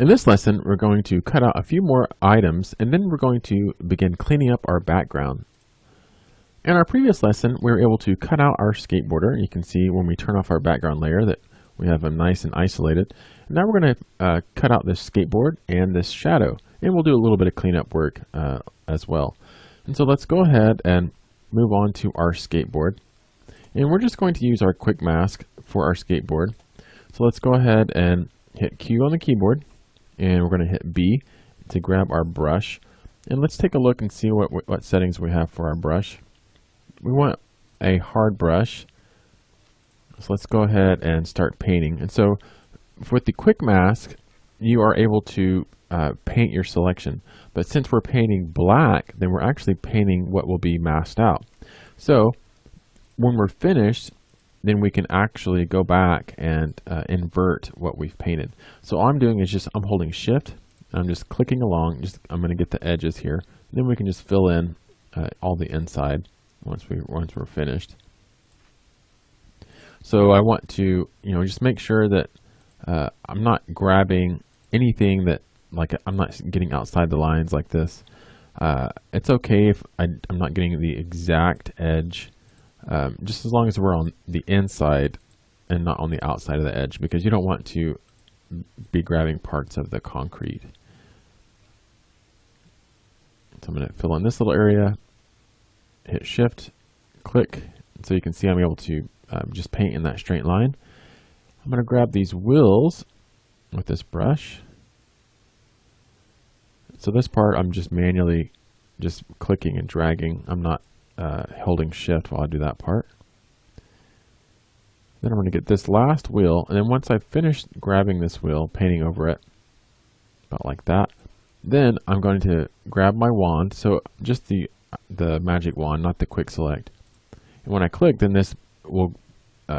In this lesson, we're going to cut out a few more items and then we're going to begin cleaning up our background. In our previous lesson, we were able to cut out our skateboarder. You can see when we turn off our background layer that we have them nice and isolated. And now we're going to cut out this skateboard and this shadow, and we'll do a little bit of cleanup work as well. And so let's go ahead and move on to our skateboard. And we're just going to use our quick mask for our skateboard. So let's go ahead and hit Q on the keyboard, and we're going to hit B to grab our brush. And let's take a look and see what settings we have for our brush. We want a hard brush. So let's go ahead and start painting. And so with the quick mask, you are able to paint your selection. But since we're painting black, then we're actually painting what will be masked out. So when we're finished, then we can actually go back and invert what we've painted. So all I'm doing is I'm holding Shift. I'm just clicking along. I'm going to get the edges here. Then we can just fill in all the inside once we're finished. So I want to just make sure that I'm not grabbing anything that I'm not getting outside the lines like this. It's okay if I'm not getting the exact edge. Just as long as we're on the inside and not on the outside of the edge, because you don't want to be grabbing parts of the concrete. So I'm going to fill in this little area, hit Shift, click, and so you can see I'm able to just paint in that straight line. I'm going to grab these wheels with this brush. So this part I'm just manually just clicking and dragging. I'm not holding Shift while I do that part. Then I'm going to get this last wheel, and then once I've finished grabbing this wheel, painting over it, about like that, then I'm going to grab my wand, so just the magic wand, not the quick select. And when I click, then this will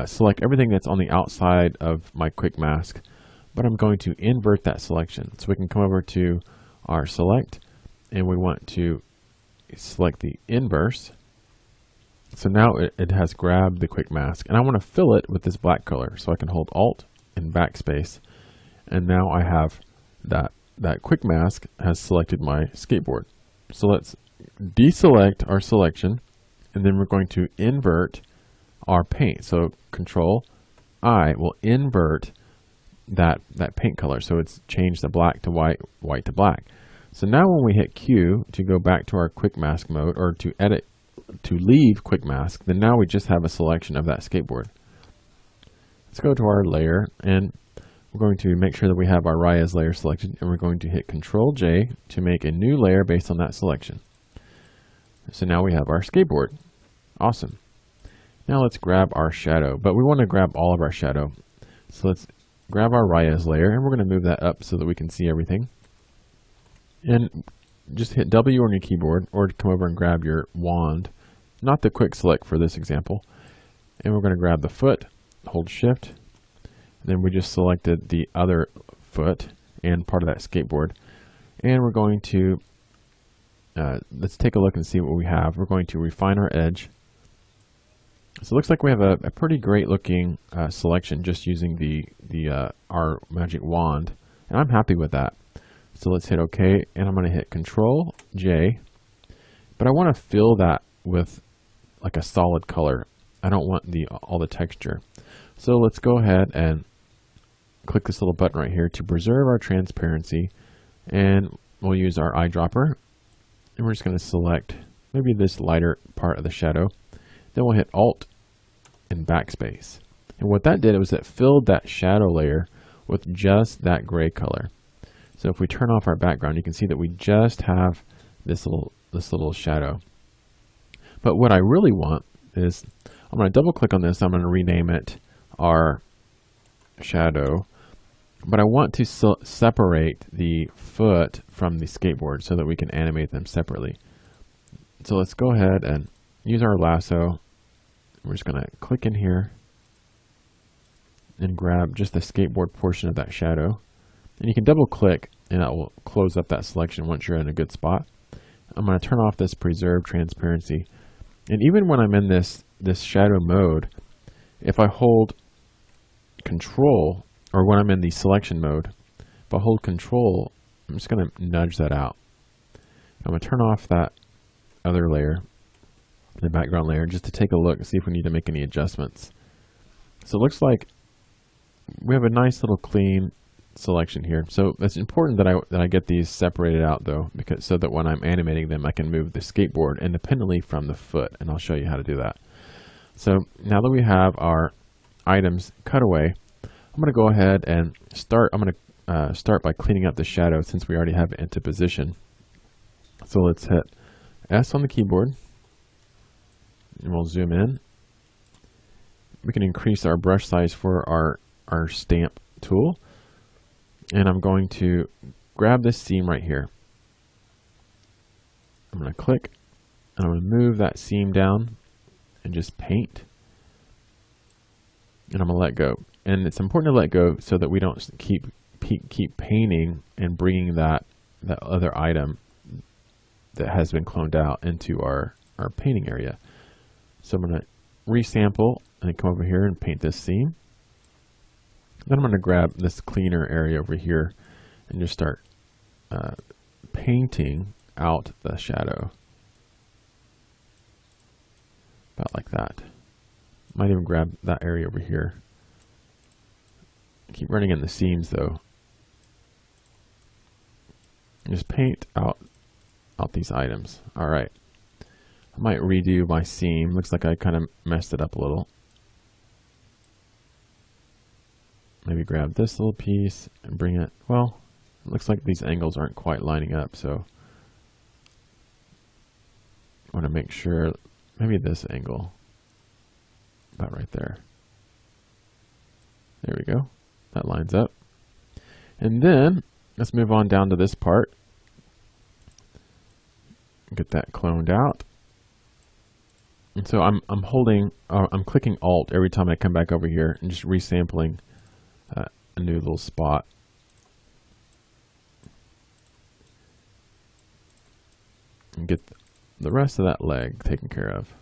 select everything that's on the outside of my quick mask, but I'm going to invert that selection. So we can come over to our select, and we want to select the inverse. So now it has grabbed the quick mask, and I want to fill it with this black color. So I can hold Alt and backspace, and now I have that quick mask has selected my skateboard. So let's deselect our selection, and then we're going to invert our paint. So Control I will invert that paint color. So it's changed the black to white, white to black. So now when we hit Q to go back to our quick mask mode, or to edit, to leave quick mask, then now we just have a selection of that skateboard. Let's go to our layer, and we're going to make sure that we have our Rayas layer selected, and we're going to hit Control J to make a new layer based on that selection. So now we have our skateboard. Awesome. Now let's grab our shadow, but we want to grab all of our shadow. So let's grab our Rayas layer, and we're going to move that up so that we can see everything. And just hit W on your keyboard, or come over and grab your wand, not the quick select for this example. And we're going to grab the foot, hold Shift, and then we just selected the other foot and part of that skateboard. And we're going to, let's take a look and see what we have. We're going to refine our edge. So it looks like we have a pretty great looking selection just using our magic wand, and I'm happy with that. So let's hit OK, and I'm going to hit Control J, but I want to fill that with like a solid color. I don't want all the texture. So let's go ahead and click this little button right here to preserve our transparency, and we'll use our eyedropper, and we're just going to select maybe this lighter part of the shadow. Then we'll hit Alt and backspace. And what that did was it filled that shadow layer with just that gray color. So if we turn off our background, you can see that we just have this little shadow. But what I really want is, I'm going to double click on this. I'm going to rename it our shadow. But I want to separate the foot from the skateboard so that we can animate them separately. So let's go ahead and use our lasso. We're just going to click in here and grab just the skateboard portion of that shadow. And you can double click and that will close up that selection once you're in a good spot. I'm going to turn off this preserve transparency. And even when I'm in this shadow mode, if I hold Control, or when I'm in the selection mode, if I hold Control, I'm just going to nudge that out. I'm going to turn off that other layer, the background layer, just to take a look and see if we need to make any adjustments. So it looks like we have a nice little clean selection here. So it's important that I get these separated out though, because so that when I'm animating them, I can move the skateboard independently from the foot, and I'll show you how to do that. So now that we have our items cut away, I'm going to go ahead and start. I'm going to start by cleaning up the shadow since we already have it into position. So let's hit S on the keyboard, and we'll zoom in. We can increase our brush size for our stamp tool, and I'm going to grab this seam right here. I'm going to click, and I'm going to move that seam down and just paint, and I'm going to let go. And it's important to let go so that we don't keep painting and bringing that other item that has been cloned out into our painting area. So I'm going to resample and then come over here and paint this seam. Then I'm going to grab this cleaner area over here and just start painting out the shadow. About like that. Might even grab that area over here. Keep running in the seams though. Just paint out these items. Alright. I might redo my seam. Looks like I kind of messed it up a little. Maybe grab this little piece and bring it, well, it looks like these angles aren't quite lining up, so I want to make sure, maybe this angle, about right there. There we go. That lines up. And then let's move on down to this part. Get that cloned out. And so I'm clicking Alt every time I come back over here and just resampling a new little spot. And get the rest of that leg taken care of.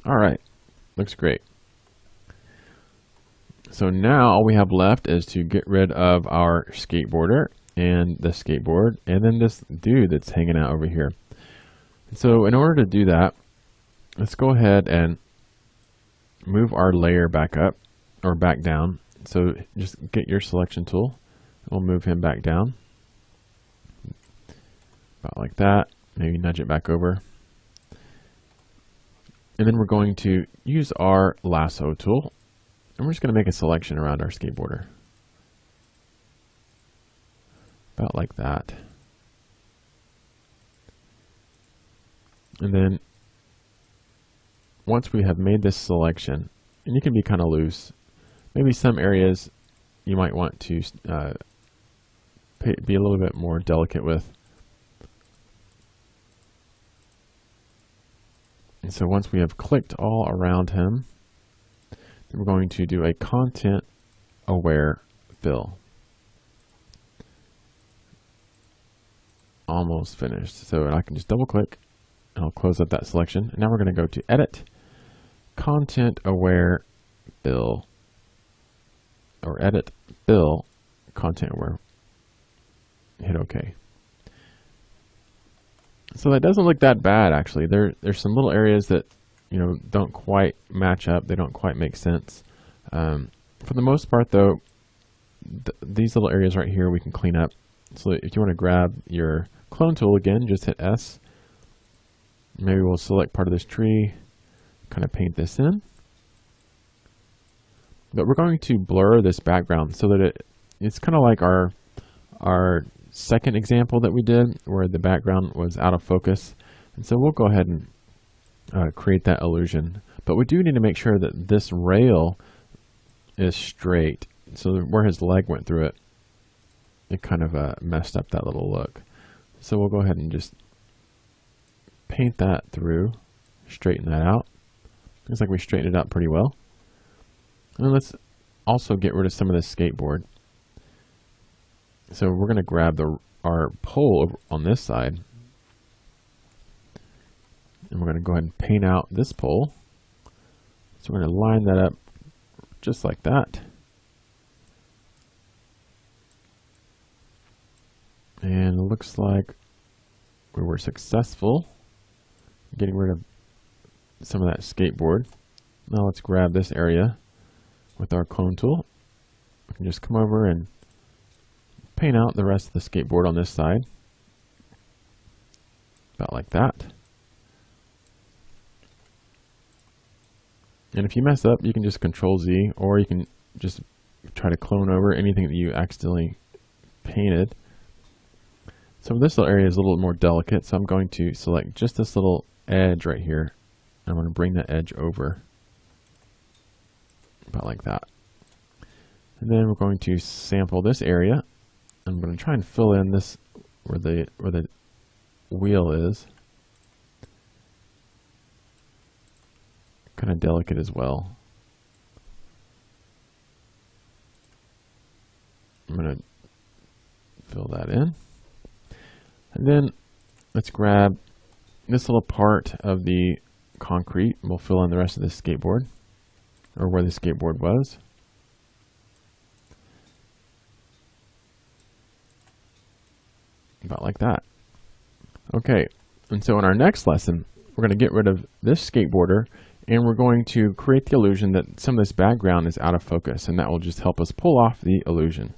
All right, looks great. So now all we have left is to get rid of our skateboarder and the skateboard, and then this dude that's hanging out over here. So in order to do that, let's go ahead and move our layer back up, or back down. So just get your selection tool. We'll move him back down. About like that. Maybe nudge it back over. And then we're going to use our lasso tool. And we're just going to make a selection around our skateboarder. About like that. And then once we have made this selection, and you can be kind of loose, maybe some areas you might want to be a little bit more delicate with. And so once we have clicked all around him, we're going to do a content aware fill. Almost finished. So I can just double click and I'll close up that selection. And now we're going to go to Edit, Content Aware Fill, or Edit Fill, Content Aware. Hit OK. So that doesn't look that bad actually. There's some little areas that don't quite match up. They don't quite make sense. For the most part though, these little areas right here we can clean up. So if you want to grab your clone tool again, just hit S. Maybe we'll select part of this tree, kind of paint this in. But we're going to blur this background so that it's kind of like our second example that we did where the background was out of focus. And so we'll go ahead and create that illusion. But we do need to make sure that this rail is straight. So where his leg went through it, it kind of messed up that little look. So we'll go ahead and just paint that through, straighten that out. Looks like we straightened it out pretty well. And let's also get rid of some of this skateboard. So we're going to grab our pole over on this side. And we're going to go ahead and paint out this pole. So we're going to line that up just like that. And it looks like we were successful getting rid of some of that skateboard. Now let's grab this area with our clone tool. We can just come over and paint out the rest of the skateboard on this side. About like that. And if you mess up, you can just Control Z, or you can just try to clone over anything that you accidentally painted. So this little area is a little more delicate, so I'm going to select just this little edge right here. I'm going to bring that edge over. About like that. And then we're going to sample this area. I'm going to try and fill in this where the wheel is. Kind of delicate as well. I'm going to fill that in. And then let's grab this little part of the concrete. We'll fill in the rest of the skateboard, or where the skateboard was. About like that. Okay, and so in our next lesson, we're going to get rid of this skateboarder, and we're going to create the illusion that some of this background is out of focus, and that will just help us pull off the illusion.